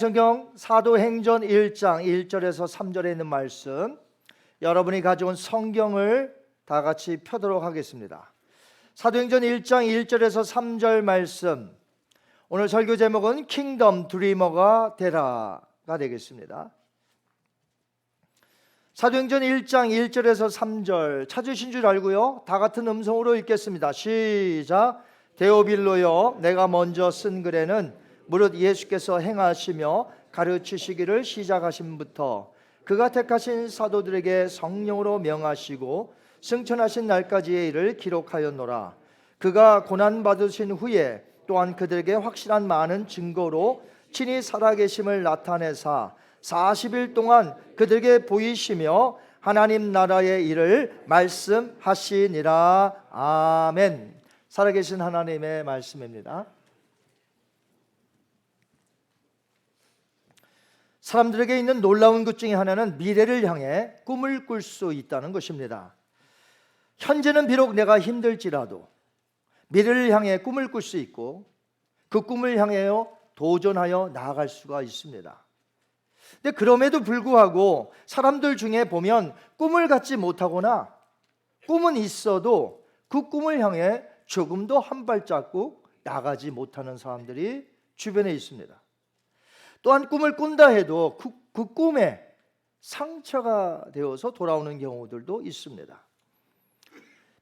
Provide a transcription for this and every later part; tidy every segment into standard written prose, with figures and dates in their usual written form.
성경 사도행전 1장 1절에서 3절에 있는 말씀, 여러분이 가져온 성경을 다 같이 펴도록 하겠습니다. 사도행전 1장 1절에서 3절 말씀, 오늘 설교 제목은 킹덤 드리머가 되라가 되겠습니다. 사도행전 1장 1절에서 3절 찾으신 줄 알고요, 다 같은 음성으로 읽겠습니다. 시작. 데오빌로여, 내가 먼저 쓴 글에는 무릇 예수께서 행하시며 가르치시기를 시작하심부터 그가 택하신 사도들에게 성령으로 명하시고 승천하신 날까지의 일을 기록하였노라. 그가 고난받으신 후에 또한 그들에게 확실한 많은 증거로 친히 살아계심을 나타내사 40일 동안 그들에게 보이시며 하나님 나라의 일을 말씀하시니라. 아멘. 살아계신 하나님의 말씀입니다. 사람들에게 있는 놀라운 것 중에 하나는 미래를 향해 꿈을 꿀 수 있다는 것입니다. 현재는 비록 내가 힘들지라도 미래를 향해 꿈을 꿀 수 있고 그 꿈을 향하여 도전하여 나아갈 수가 있습니다. 근데 그럼에도 불구하고 사람들 중에 보면 꿈을 갖지 못하거나 꿈은 있어도 그 꿈을 향해 조금도 한 발자국 나가지 못하는 사람들이 주변에 있습니다. 또한 꿈을 꾼다 해도 그 꿈에 상처가 되어서 돌아오는 경우들도 있습니다.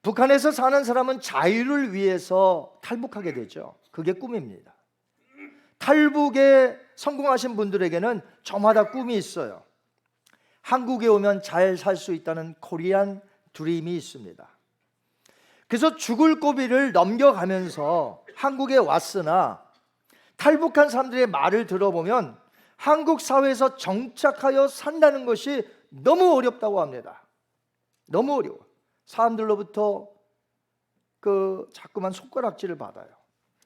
북한에서 사는 사람은 자유를 위해서 탈북하게 되죠. 그게 꿈입니다. 탈북에 성공하신 분들에게는 저마다 꿈이 있어요. 한국에 오면 잘 살 수 있다는 코리안 드림이 있습니다. 그래서 죽을 고비를 넘겨가면서 한국에 왔으나 탈북한 사람들의 말을 들어보면 한국 사회에서 정착하여 산다는 것이 너무 어렵다고 합니다. 너무 어려워. 사람들로부터 자꾸만 손가락질을 받아요.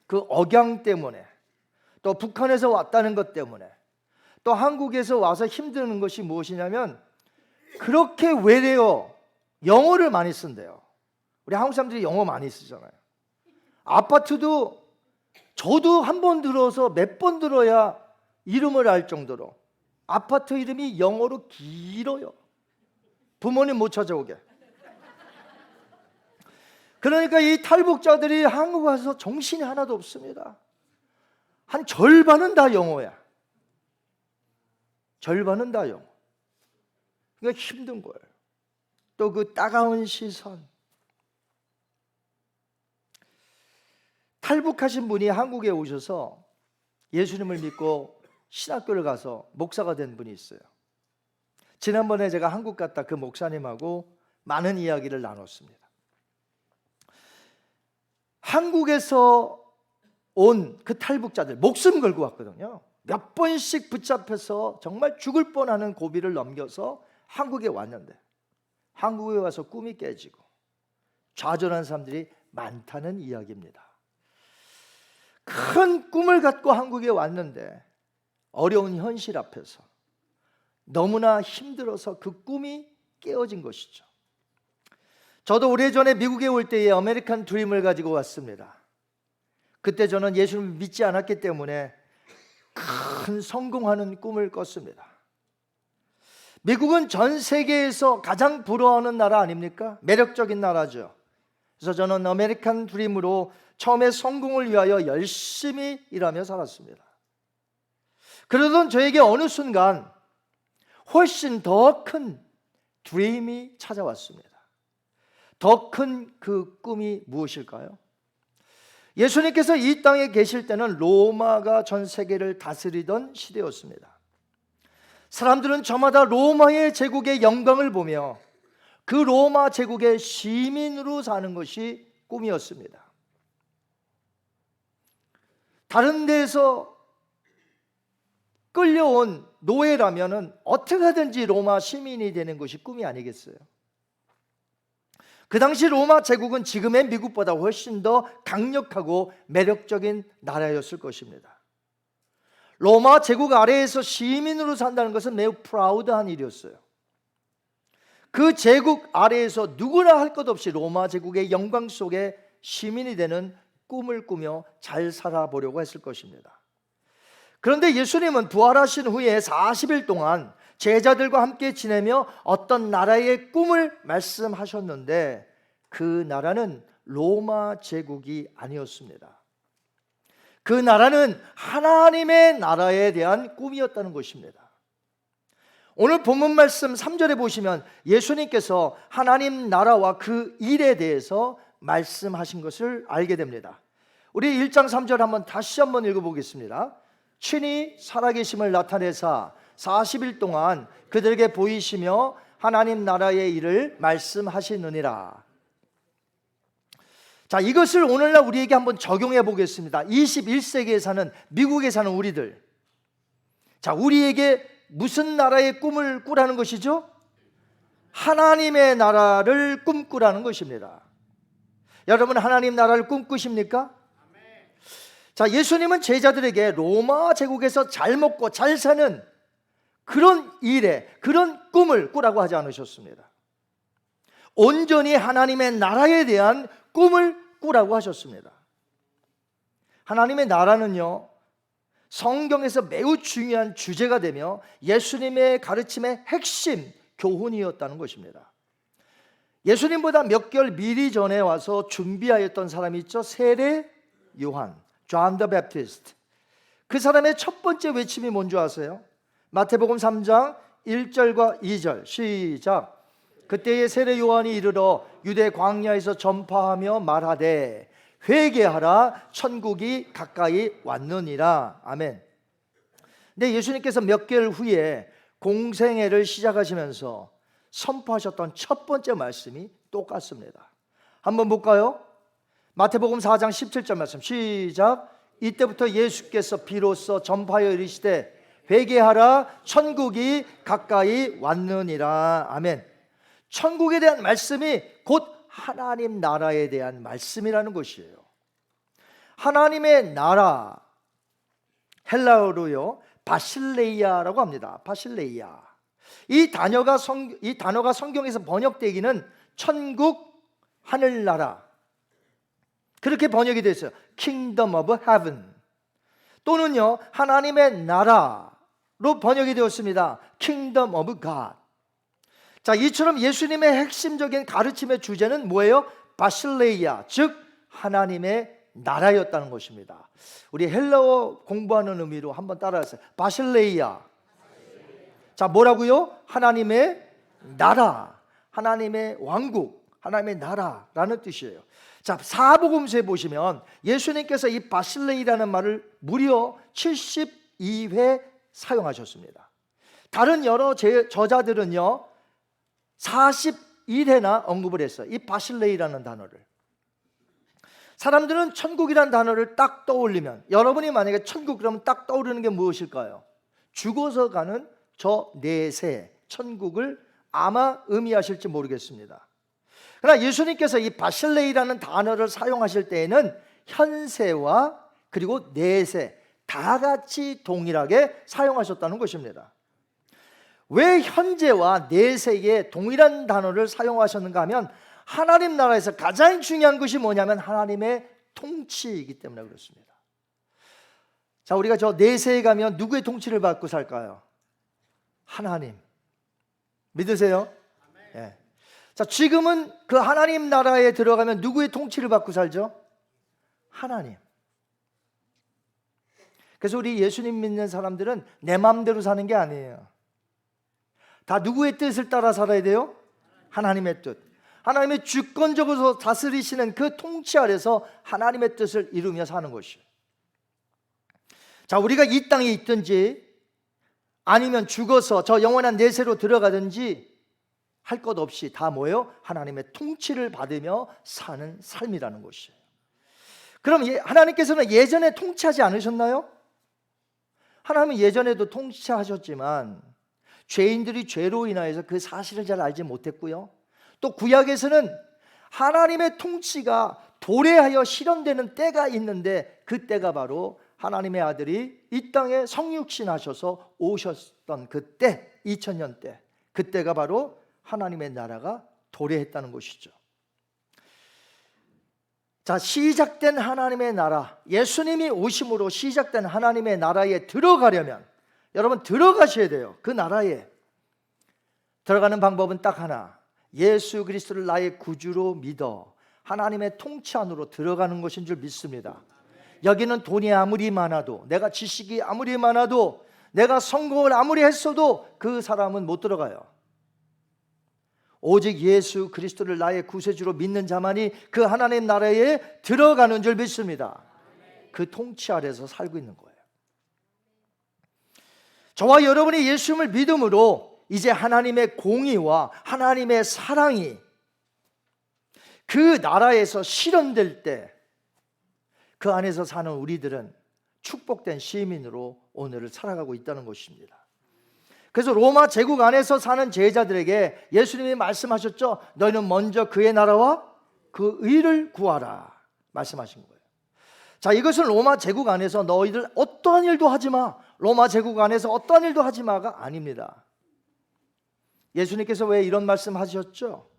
그 억양 때문에, 또 북한에서 왔다는 것 때문에, 또 한국에서 와서 힘드는 것이 무엇이냐면 그렇게 외래어, 영어를 많이 쓴대요. 우리 한국 사람들이 영어 많이 쓰잖아요. 아파트도 저도 한 번 들어서 몇 번 들어야 이름을 알 정도로 아파트 이름이 영어로 길어요. 부모님 못 찾아오게. 그러니까 이 탈북자들이 한국 와서 정신이 하나도 없습니다. 한 절반은 다 영어야. 절반은 다 영어. 그러니까 힘든 거예요. 또 그 따가운 시선. 탈북하신 분이 한국에 오셔서 예수님을 믿고 신학교를 가서 목사가 된 분이 있어요. 지난번에 제가 한국 갔다 그 목사님하고 많은 이야기를 나눴습니다. 한국에서 온 그 탈북자들 목숨 걸고 왔거든요. 몇 번씩 붙잡혀서 정말 죽을 뻔하는 고비를 넘겨서 한국에 왔는데 한국에 와서 꿈이 깨지고 좌절한 사람들이 많다는 이야기입니다. 큰 꿈을 갖고 한국에 왔는데 어려운 현실 앞에서 너무나 힘들어서 그 꿈이 깨어진 것이죠. 저도 오래전에 미국에 올 때에 아메리칸 드림을 가지고 왔습니다. 그때 저는 예수님을 믿지 않았기 때문에 큰 성공하는 꿈을 꿨습니다. 미국은 전 세계에서 가장 부러워하는 나라 아닙니까? 매력적인 나라죠. 그래서 저는 아메리칸 드림으로 처음에 성공을 위하여 열심히 일하며 살았습니다. 그러던 저에게 어느 순간 훨씬 더 큰 드림이 찾아왔습니다. 더 큰 그 꿈이 무엇일까요? 예수님께서 이 땅에 계실 때는 로마가 전 세계를 다스리던 시대였습니다. 사람들은 저마다 로마의 제국의 영광을 보며 그 로마 제국의 시민으로 사는 것이 꿈이었습니다. 다른 데서 끌려온 노예라면은 어떻게 하든지 로마 시민이 되는 것이 꿈이 아니겠어요? 그 당시 로마 제국은 지금의 미국보다 훨씬 더 강력하고 매력적인 나라였을 것입니다. 로마 제국 아래에서 시민으로 산다는 것은 매우 프라우드한 일이었어요. 그 제국 아래에서 누구나 할 것 없이 로마 제국의 영광 속에 시민이 되는 꿈을 꾸며 잘 살아보려고 했을 것입니다. 그런데 예수님은 부활하신 후에 40일 동안 제자들과 함께 지내며 어떤 나라의 꿈을 말씀하셨는데 그 나라는 로마 제국이 아니었습니다. 그 나라는 하나님의 나라에 대한 꿈이었다는 것입니다. 오늘 본문 말씀 3절에 보시면 예수님께서 하나님 나라와 그 일에 대해서 말씀하신 것을 알게 됩니다. 우리 1장 3절 다시 한번 읽어보겠습니다. 친히 살아계심을 나타내사 40일 동안 그들에게 보이시며 하나님 나라의 일을 말씀하시느니라. 자, 이것을 오늘날 우리에게 한번 적용해 보겠습니다. 21세기에 사는, 미국에 사는 우리들, 자, 우리에게 무슨 나라의 꿈을 꾸라는 것이죠? 하나님의 나라를 꿈꾸라는 것입니다. 여러분, 하나님 나라를 꿈꾸십니까? 자, 예수님은 제자들에게 로마 제국에서 잘 먹고 잘 사는 그런 일에, 그런 꿈을 꾸라고 하지 않으셨습니다. 온전히 하나님의 나라에 대한 꿈을 꾸라고 하셨습니다. 하나님의 나라는요, 성경에서 매우 중요한 주제가 되며 예수님의 가르침의 핵심 교훈이었다는 것입니다. 예수님보다 몇 개월 미리 전에 와서 준비하였던 사람이 있죠. 세례 요한, John the Baptist. 그 사람의 첫 번째 외침이 뭔지 아세요? 마태복음 3장 1절과 2절 시작. 그때에 세례 요한이 이르러 유대 광야에서 전파하며 말하되 회개하라, 천국이 가까이 왔느니라. 아멘. 근데 예수님께서 몇 개월 후에 공생애를 시작하시면서 선포하셨던 첫 번째 말씀이 똑같습니다. 한번 볼까요? 마태복음 4장 17절 말씀 시작. 이때부터 예수께서 비로소 전파하여 이르시되 회개하라, 천국이 가까이 왔느니라. 아멘. 천국에 대한 말씀이 곧 하나님 나라에 대한 말씀이라는 것이에요. 하나님의 나라, 헬라어로요 바실레이아라고 합니다. 바실레이아. 이 단어가 성경에서 번역되기는 천국, 하늘나라, 그렇게 번역이 됐어요. Kingdom of Heaven 또는요 하나님의 나라로 번역이 되었습니다. Kingdom of God. 자, 이처럼 예수님의 핵심적인 가르침의 주제는 뭐예요? 바실레이아, 즉 하나님의 나라였다는 것입니다. 우리 헬라어 공부하는 의미로 한번 따라하세요. 바실레이아. 자, 뭐라고요? 하나님의 나라, 하나님의 왕국, 하나님의 나라라는 뜻이에요. 자, 사복음서에 보시면 예수님께서 이 바실레이라는 말을 무려 72회 사용하셨습니다. 다른 여러 저자들은요 41회나 언급을 했어요. 이 바실레이라는 단어를. 사람들은 천국이라는 단어를 딱 떠올리면, 여러분이 만약에 천국 그러면 딱 떠오르는 게 무엇일까요? 죽어서 가는 저 내세, 천국을 아마 의미하실지 모르겠습니다. 그러나 예수님께서 이 바실레이라는 단어를 사용하실 때에는 현세와 그리고 내세 다 같이 동일하게 사용하셨다는 것입니다. 왜 현재와 내세에 동일한 단어를 사용하셨는가 하면 하나님 나라에서 가장 중요한 것이 뭐냐면 하나님의 통치이기 때문에 그렇습니다. 자, 우리가 저 내세에 가면 누구의 통치를 받고 살까요? 하나님. 믿으세요? 네. 자, 지금은 그 하나님 나라에 들어가면 누구의 통치를 받고 살죠? 하나님. 그래서 우리 예수님 믿는 사람들은 내 마음대로 사는 게 아니에요. 다 누구의 뜻을 따라 살아야 돼요? 하나님의 뜻. 하나님의 주권적으로 다스리시는 그 통치 아래서 하나님의 뜻을 이루며 사는 것이에요. 자, 우리가 이 땅에 있든지 아니면 죽어서 저 영원한 내세로 들어가든지 할 것 없이 다 뭐예요? 하나님의 통치를 받으며 사는 삶이라는 것이에요. 그럼 하나님께서는 예전에 통치하지 않으셨나요? 하나님은 예전에도 통치하셨지만 죄인들이 죄로 인하여서 그 사실을 잘 알지 못했고요, 또 구약에서는 하나님의 통치가 도래하여 실현되는 때가 있는데 그 때가 바로 하나님의 아들이 이 땅에 성육신 하셔서 오셨던 그때, 2000년 때, 그때가 바로 하나님의 나라가 도래했다는 것이죠. 자, 시작된 하나님의 나라, 예수님이 오심으로 시작된 하나님의 나라에 들어가려면 여러분 들어가셔야 돼요. 그 나라에 들어가는 방법은 딱 하나, 예수 그리스도를 나의 구주로 믿어 하나님의 통치 안으로 들어가는 것인 줄 믿습니다. 여기는 돈이 아무리 많아도, 내가 지식이 아무리 많아도, 내가 성공을 아무리 했어도 그 사람은 못 들어가요. 오직 예수 그리스도를 나의 구세주로 믿는 자만이 그 하나님 나라에 들어가는 줄 믿습니다. 그 통치 아래서 살고 있는 거예요. 저와 여러분이 예수님을 믿음으로 이제 하나님의 공의와 하나님의 사랑이 그 나라에서 실현될 때 그 안에서 사는 우리들은 축복된 시민으로 오늘을 살아가고 있다는 것입니다. 그래서 로마 제국 안에서 사는 제자들에게 예수님이 말씀하셨죠. 너희는 먼저 그의 나라와 그 의를 구하라 말씀하신 거예요. 자, 이것은 로마 제국 안에서 너희들 어떠한 일도 하지 마, 로마 제국 안에서 어떠한 일도 하지 마가 아닙니다. 예수님께서 왜 이런 말씀 하셨죠?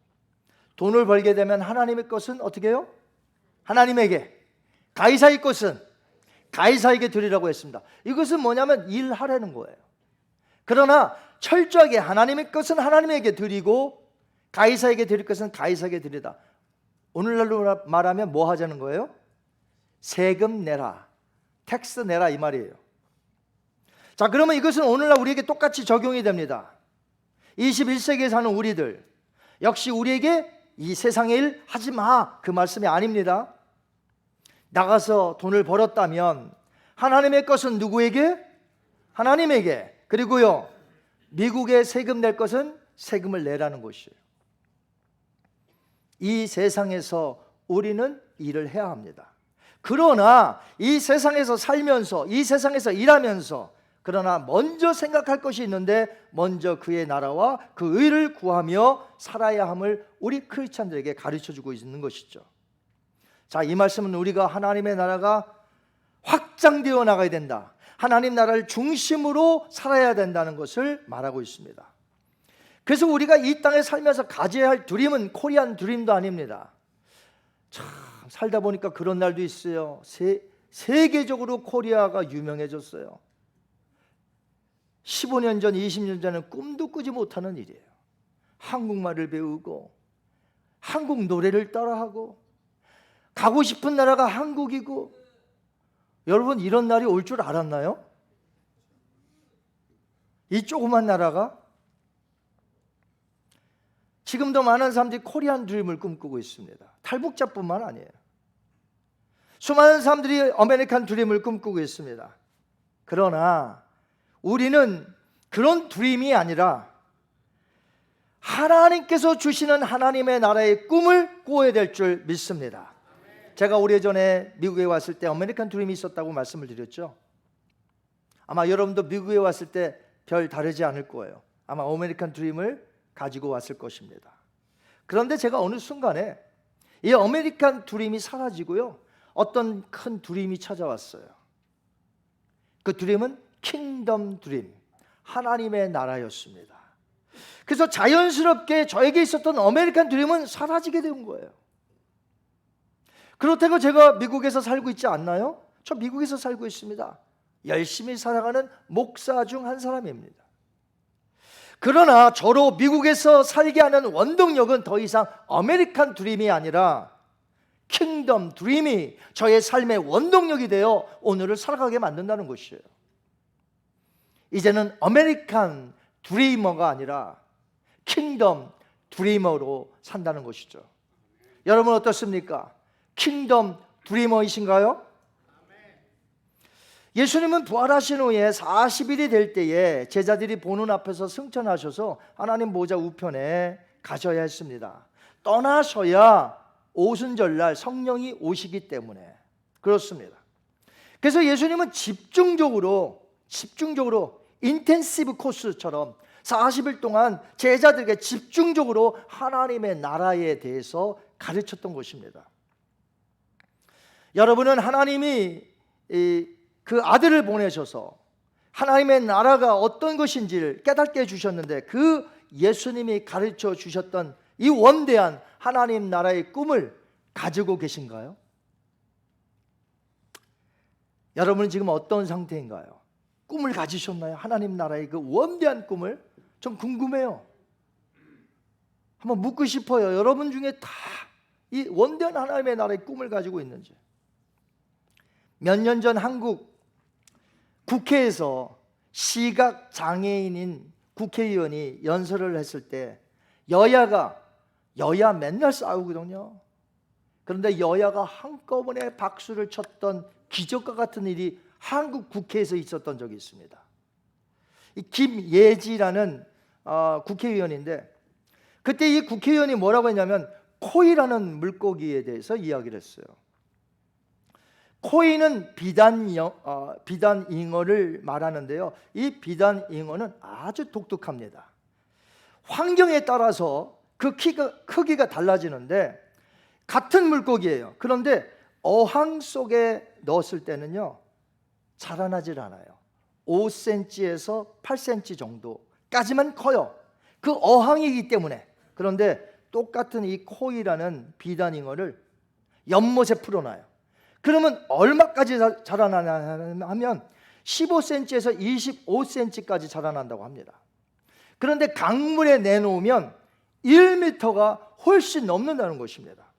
돈을 벌게 되면 하나님의 것은 어떻게 해요? 하나님에게, 가이사의 것은 가이사에게 드리라고 했습니다. 이것은 뭐냐면 일하라는 거예요. 그러나 철저하게 하나님의 것은 하나님에게 드리고 가이사에게 드릴 것은 가이사에게 드리다. 오늘날로 말하면 뭐 하자는 거예요? 세금 내라, 텍스 내라 이 말이에요. 자, 그러면 이것은 오늘날 우리에게 똑같이 적용이 됩니다. 21세기에 사는 우리들 역시 우리에게 이 세상의 일 하지 마 그 말씀이 아닙니다. 나가서 돈을 벌었다면 하나님의 것은 누구에게? 하나님에게. 그리고요, 미국에 세금 낼 것은 세금을 내라는 것이에요. 이 세상에서 우리는 일을 해야 합니다. 그러나 이 세상에서 살면서, 이 세상에서 일하면서, 그러나 먼저 생각할 것이 있는데 먼저 그의 나라와 그 의를 구하며 살아야 함을 우리 크리스찬들에게 가르쳐주고 있는 것이죠. 자, 이 말씀은 우리가 하나님의 나라가 확장되어 나가야 된다, 하나님 나라를 중심으로 살아야 된다는 것을 말하고 있습니다. 그래서 우리가 이 땅에 살면서 가져야 할 드림은 코리안 드림도 아닙니다. 참 살다 보니까 그런 날도 있어요. 세계적으로 코리아가 유명해졌어요. 15년 전, 20년 전에는 꿈도 꾸지 못하는 일이에요. 한국말을 배우고 한국 노래를 따라하고 가고 싶은 나라가 한국이고. 여러분, 이런 날이 올 줄 알았나요? 이 조그만 나라가? 지금도 많은 사람들이 코리안 드림을 꿈꾸고 있습니다. 탈북자뿐만 아니에요. 수많은 사람들이 아메리칸 드림을 꿈꾸고 있습니다. 그러나 우리는 그런 드림이 아니라 하나님께서 주시는 하나님의 나라의 꿈을 꾸어야 될 줄 믿습니다. 제가 오래전에 미국에 왔을 때 아메리칸 드림이 있었다고 말씀을 드렸죠. 아마 여러분도 미국에 왔을 때 별 다르지 않을 거예요. 아마 아메리칸 드림을 가지고 왔을 것입니다. 그런데 제가 어느 순간에 이 아메리칸 드림이 사라지고요, 어떤 큰 드림이 찾아왔어요. 그 드림은 킹덤 드림, 하나님의 나라였습니다. 그래서 자연스럽게 저에게 있었던 아메리칸 드림은 사라지게 된 거예요. 그렇다고 제가 미국에서 살고 있지 않나요? 저 미국에서 살고 있습니다. 열심히 살아가는 목사 중 한 사람입니다. 그러나 저로 미국에서 살게 하는 원동력은 더 이상 아메리칸 드림이 아니라 킹덤 드림이 저의 삶의 원동력이 되어 오늘을 살아가게 만든다는 것이에요. 이제는 아메리칸 드리머가 아니라 킹덤 드리머로 산다는 것이죠. 여러분 어떻습니까? 킹덤 드리머이신가요? 예수님은 부활하신 후에 40일이 될 때에 제자들이 보는 앞에서 승천하셔서 하나님 보좌 우편에 가셔야 했습니다. 떠나셔야 오순절날 성령이 오시기 때문에 그렇습니다. 그래서 예수님은 집중적으로 인텐시브 코스처럼 40일 동안 제자들에게 집중적으로 하나님의 나라에 대해서 가르쳤던 것입니다. 여러분은 하나님이 그 아들을 보내셔서 하나님의 나라가 어떤 것인지를 깨닫게 해주셨는데 그 예수님이 가르쳐 주셨던 이 원대한 하나님 나라의 꿈을 가지고 계신가요? 여러분은 지금 어떤 상태인가요? 꿈을 가지셨나요? 하나님 나라의 그 원대한 꿈을? 좀 궁금해요. 한번 묻고 싶어요. 여러분 중에 다 이 원대한 하나님의 나라의 꿈을 가지고 있는지. 몇 년 전 한국 국회에서 시각 장애인인 국회의원이 연설을 했을 때 여야 맨날 싸우거든요. 그런데 여야가 한꺼번에 박수를 쳤던 기적과 같은 일이 한국 국회에서 있었던 적이 있습니다. 이 김예지라는 국회의원인데, 그때 이 국회의원이 뭐라고 했냐면 코이라는 물고기에 대해서 이야기를 했어요. 코이는 비단잉어를 말하는데요, 이 비단잉어는 아주 독특합니다. 환경에 따라서 그 크기가 달라지는데 같은 물고기예요. 그런데 어항 속에 넣었을 때는요 자라나질 않아요. 5cm에서 8cm 정도까지만 커요. 그 어항이기 때문에. 그런데 똑같은 이 코이라는 비단잉어를 연못에 풀어놔요. 그러면 얼마까지 자라나냐 하면 15cm에서 25cm까지 자라난다고 합니다. 그런데 강물에 내놓으면 1m가 훨씬 넘는다는 것입니다.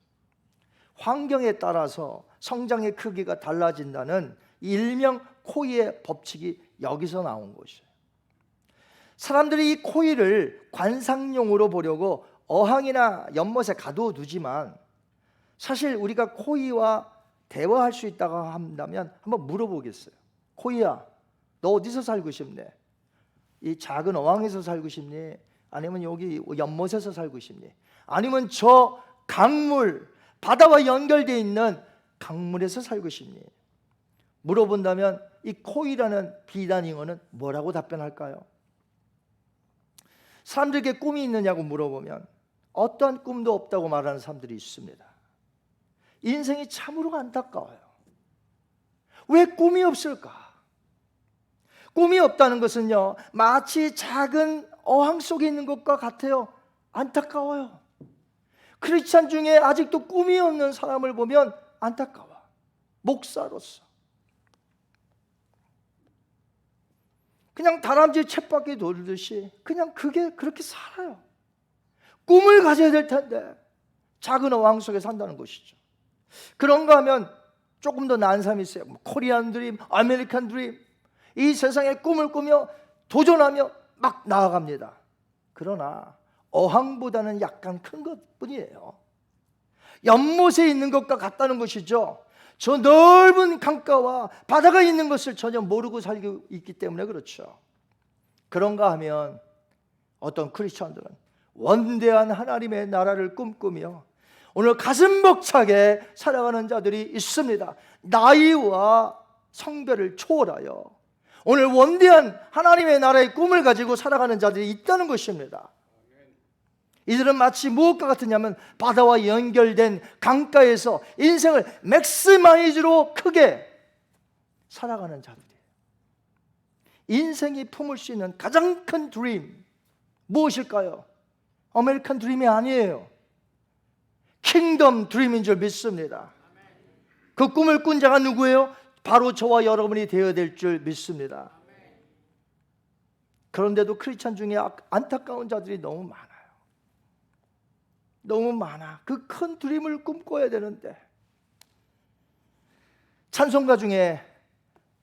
환경에 따라서 성장의 크기가 달라진다는 일명 코이의 법칙이 여기서 나온 것이에요. 사람들이 이 코이를 관상용으로 보려고 어항이나 연못에 가둬두지만, 사실 우리가 코이와 대화할 수 있다고 한다면 한번 물어보겠어요. 코이야, 너 어디서 살고 싶니? 이 작은 어항에서 살고 싶니? 아니면 여기 연못에서 살고 싶니? 아니면 저 강물, 바다와 연결되어 있는 강물에서 살고 싶니? 물어본다면 이 코이라는 비단잉어는 뭐라고 답변할까요? 사람들에게 꿈이 있느냐고 물어보면 어떠한 꿈도 없다고 말하는 사람들이 있습니다. 인생이 참으로 안타까워요. 왜 꿈이 없을까? 꿈이 없다는 것은요, 마치 작은 어항 속에 있는 것과 같아요. 안타까워요. 크리스찬 중에 아직도 꿈이 없는 사람을 보면 안타까워. 목사로서 그냥 다람쥐 쳇바퀴 돌듯이 그냥 그렇게 살아요. 꿈을 가져야 될 텐데 작은 어항 속에 산다는 것이죠. 그런가 하면 조금 더 나은 사람이 있어요. 코리안 드림, 아메리칸 드림, 이 세상에 꿈을 꾸며 도전하며 막 나아갑니다. 그러나 어항보다는 약간 큰 것뿐이에요. 연못에 있는 것과 같다는 것이죠. 저 넓은 강가와 바다가 있는 것을 전혀 모르고 살고 있기 때문에 그렇죠. 그런가 하면 어떤 크리스천들은 원대한 하나님의 나라를 꿈꾸며 오늘 가슴 벅차게 살아가는 자들이 있습니다. 나이와 성별을 초월하여 오늘 원대한 하나님의 나라의 꿈을 가지고 살아가는 자들이 있다는 것입니다. 이들은 마치 무엇과 같으냐면 바다와 연결된 강가에서 인생을 맥시마이즈로 크게 살아가는 자들이에요. 인생이 품을 수 있는 가장 큰 드림 무엇일까요? 아메리칸 드림이 아니에요. 킹덤 드림인 줄 믿습니다. 그 꿈을 꾼 자가 누구예요? 바로 저와 여러분이 되어야 될 줄 믿습니다. 그런데도 크리스찬 중에 안타까운 자들이 너무 많아요. 너무 많아. 그 큰 드림을 꿈꿔야 되는데. 찬송가 중에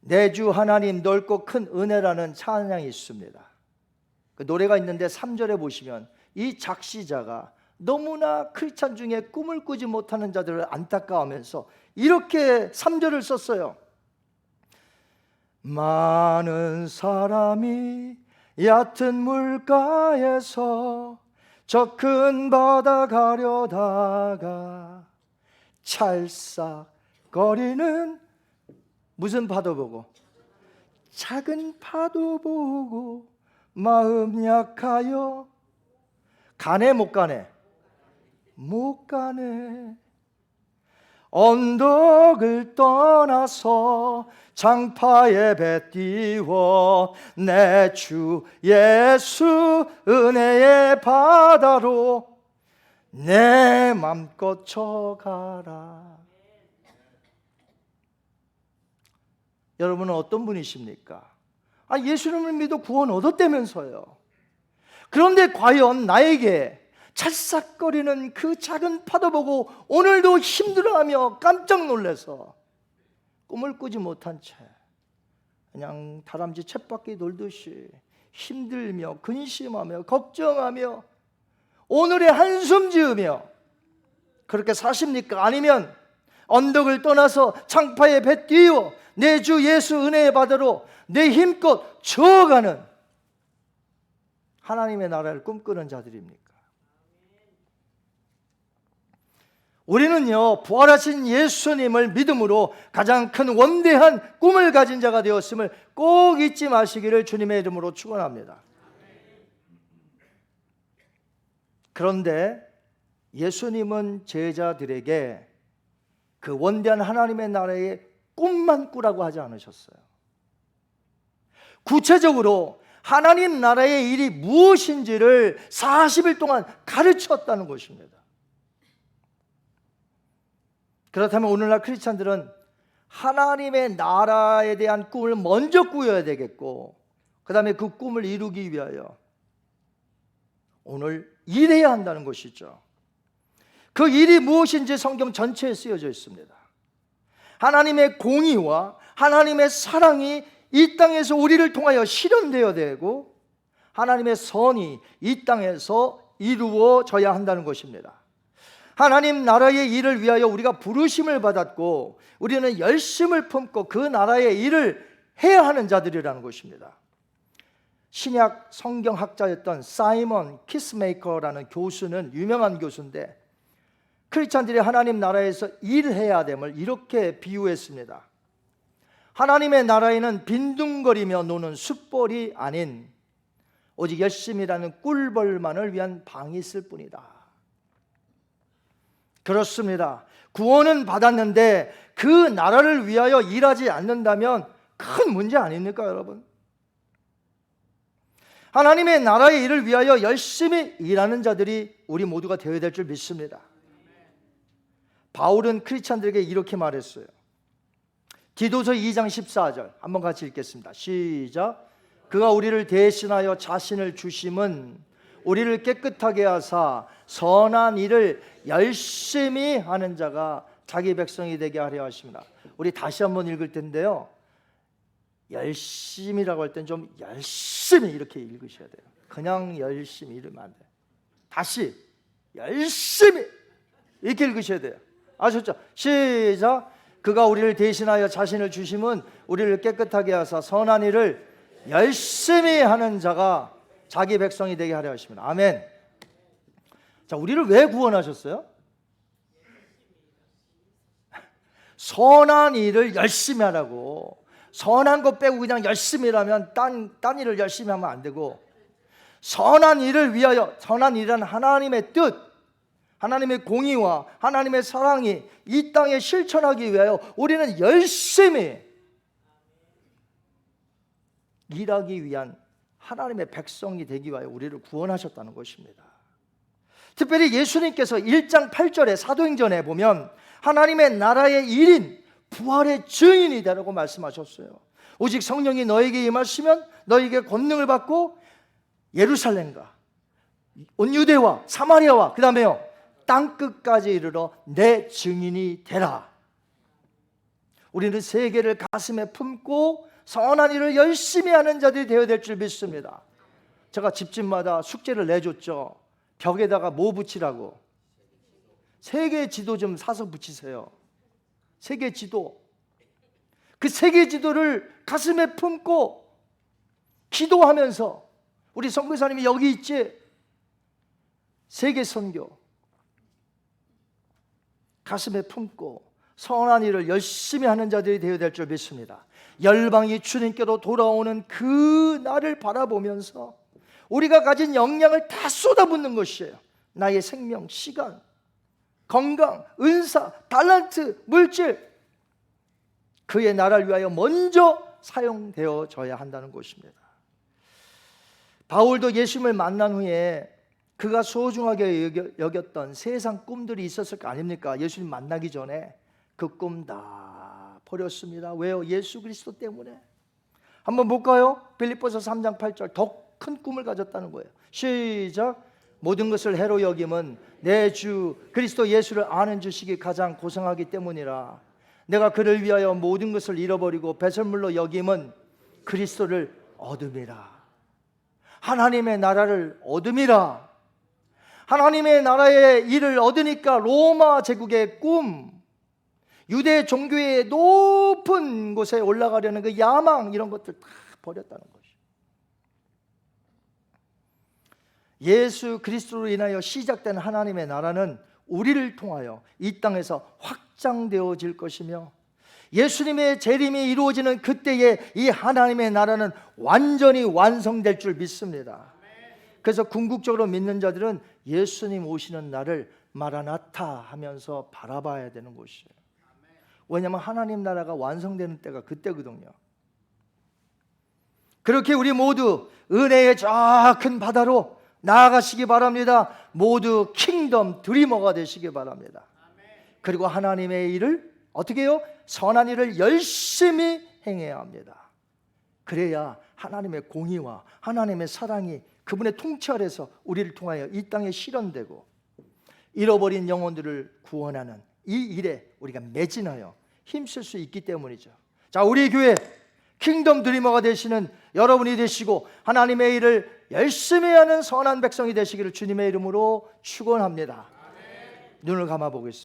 내 주 하나님 넓고 큰 은혜라는 찬양이 있습니다. 그 노래가 있는데 3절에 보시면 이 작시자가 너무나 크리스찬 중에 꿈을 꾸지 못하는 자들을 안타까워하면서 이렇게 3절을 썼어요. 많은 사람이 얕은 물가에서 저 큰 바다 가려다가 찰싹거리는 무슨 파도 보고? 작은 파도 보고 마음 약하여 가네 못 가네? 못 가네. 언덕을 떠나서 장파에 배 띄워 내 주 예수 은혜의 바다로 내 맘껏 쳐가라. 여러분은 어떤 분이십니까? 예수님을 믿어 구원 얻었다면서요. 그런데 과연 나에게 찰싹거리는 그 작은 파도 보고 오늘도 힘들어하며 깜짝 놀라서 꿈을 꾸지 못한 채 그냥 다람쥐 쳇바퀴 돌듯이 힘들며 근심하며 걱정하며 오늘의 한숨 지으며 그렇게 사십니까? 아니면 언덕을 떠나서 창파에 배 띄워 내 주 예수 은혜의 바다로 내 힘껏 저어가는 하나님의 나라를 꿈꾸는 자들입니까? 우리는요, 부활하신 예수님을 믿음으로 가장 큰 원대한 꿈을 가진 자가 되었음을 꼭 잊지 마시기를 주님의 이름으로 축원합니다. 그런데 예수님은 제자들에게 그 원대한 하나님의 나라의 꿈만 꾸라고 하지 않으셨어요. 구체적으로 하나님 나라의 일이 무엇인지를 40일 동안 가르쳤다는 것입니다. 그렇다면 오늘날 크리스찬들은 하나님의 나라에 대한 꿈을 먼저 꾸어야 되겠고, 그 다음에 그 꿈을 이루기 위하여 오늘 일해야 한다는 것이죠. 그 일이 무엇인지 성경 전체에 쓰여져 있습니다. 하나님의 공의와 하나님의 사랑이 이 땅에서 우리를 통하여 실현되어야 되고, 하나님의 선이 이 땅에서 이루어져야 한다는 것입니다. 하나님 나라의 일을 위하여 우리가 부르심을 받았고 우리는 열심을 품고 그 나라의 일을 해야 하는 자들이라는 것입니다. 신약 성경학자였던 사이먼 키스메이커라는 교수는 유명한 교수인데, 크리스찬들이 하나님 나라에서 일해야 됨을 이렇게 비유했습니다. 하나님의 나라에는 빈둥거리며 노는 숫벌이 아닌 오직 열심히 일하는 꿀벌만을 위한 방이 있을 뿐이다. 그렇습니다. 구원은 받았는데 그 나라를 위하여 일하지 않는다면 큰 문제 아닙니까, 여러분? 하나님의 나라의 일을 위하여 열심히 일하는 자들이 우리 모두가 되어야 될 줄 믿습니다. 바울은 크리스찬들에게 이렇게 말했어요. 디도서 2장 14절 한번 같이 읽겠습니다. 시작. 그가 우리를 대신하여 자신을 주심은 우리를 깨끗하게 하사 선한 일을 열심히 하는 자가 자기 백성이 되게 하려 하십니다. 우리 다시 한번 읽을 텐데요, 열심히라고 할 땐 좀 열심히 이렇게 읽으셔야 돼요. 그냥 열심히 읽으면 안 돼요. 다시 열심히 이렇게 읽으셔야 돼요. 아셨죠? 시작. 그가 우리를 대신하여 자신을 주심은 우리를 깨끗하게 하사 선한 일을 열심히 하는 자가 자기 백성이 되게 하려 하십니다. 아멘. 자, 우리를 왜 구원하셨어요? 선한 일을 열심히 하라고. 선한 것 빼고 그냥 열심히 일하면 딴 일을 열심히 하면 안 되고, 선한 일을 위하여, 선한 일은 하나님의 뜻, 하나님의 공의와 하나님의 사랑이 이 땅에 실천하기 위하여 우리는 열심히 일하기 위한 하나님의 백성이 되기 위하여 우리를 구원하셨다는 것입니다. 특별히 예수님께서 1장 8절에 사도행전에 보면 하나님의 나라의 일인 부활의 증인이 되라고 말씀하셨어요. 오직 성령이 너에게 임하시면 너에게 권능을 받고 예루살렘과 온 유대와 사마리아와 그 다음에요 땅끝까지 이르러 내 증인이 되라. 우리는 세계를 가슴에 품고 선한 일을 열심히 하는 자들이 되어야 될 줄 믿습니다. 제가 집집마다 숙제를 내줬죠. 벽에다가 뭐 붙이라고? 세계 지도 좀 사서 붙이세요. 세계 지도. 그 세계 지도를 가슴에 품고 기도하면서, 우리 선교사님이 여기 있지? 세계 선교 가슴에 품고 선한 일을 열심히 하는 자들이 되어야 될 줄 믿습니다. 열방이 주님께로 돌아오는 그 날을 바라보면서 우리가 가진 역량을 다 쏟아붓는 것이에요. 나의 생명, 시간, 건강, 은사, 달란트, 물질, 그의 나라를 위하여 먼저 사용되어져야 한다는 것입니다. 바울도 예수님을 만난 후에 그가 소중하게 여겼던 세상 꿈들이 있었을 거 아닙니까? 예수님 만나기 전에 그 꿈 다 버렸습니다. 왜요? 예수 그리스도 때문에. 한번 볼까요? 빌립보서 3장 8절. 더 큰 꿈을 가졌다는 거예요. 시작. 모든 것을 해로 여김은 내 주 그리스도 예수를 아는 지식이 가장 고상하기 때문이라. 내가 그를 위하여 모든 것을 잃어버리고 배설물로 여김은 그리스도를 얻음이라. 하나님의 나라를 얻음이라. 하나님의 나라의 일을 얻으니까 로마 제국의 꿈, 유대 종교의 높은 곳에 올라가려는 그 야망, 이런 것들 다 버렸다는 것이죠. 예수 그리스도로 인하여 시작된 하나님의 나라는 우리를 통하여 이 땅에서 확장되어질 것이며, 예수님의 재림이 이루어지는 그때에 이 하나님의 나라는 완전히 완성될 줄 믿습니다. 그래서 궁극적으로 믿는 자들은 예수님 오시는 날을 마라나타 하면서 바라봐야 되는 것이에요. 왜냐하면 하나님 나라가 완성되는 때가 그때거든요. 그렇게 우리 모두 은혜의 저 큰 바다로 나아가시기 바랍니다. 모두 킹덤 드리머가 되시기 바랍니다. 그리고 하나님의 일을 어떻게 해요? 선한 일을 열심히 행해야 합니다. 그래야 하나님의 공의와 하나님의 사랑이 그분의 통치 아래서 우리를 통하여 이 땅에 실현되고, 잃어버린 영혼들을 구원하는 이 일에 우리가 매진하여 힘쓸 수 있기 때문이죠. 자, 우리 교회 킹덤 드리머가 되시는 여러분이 되시고, 하나님의 일을 열심히 하는 선한 백성이 되시기를 주님의 이름으로 축원합니다. 눈을 감아 보겠습니다.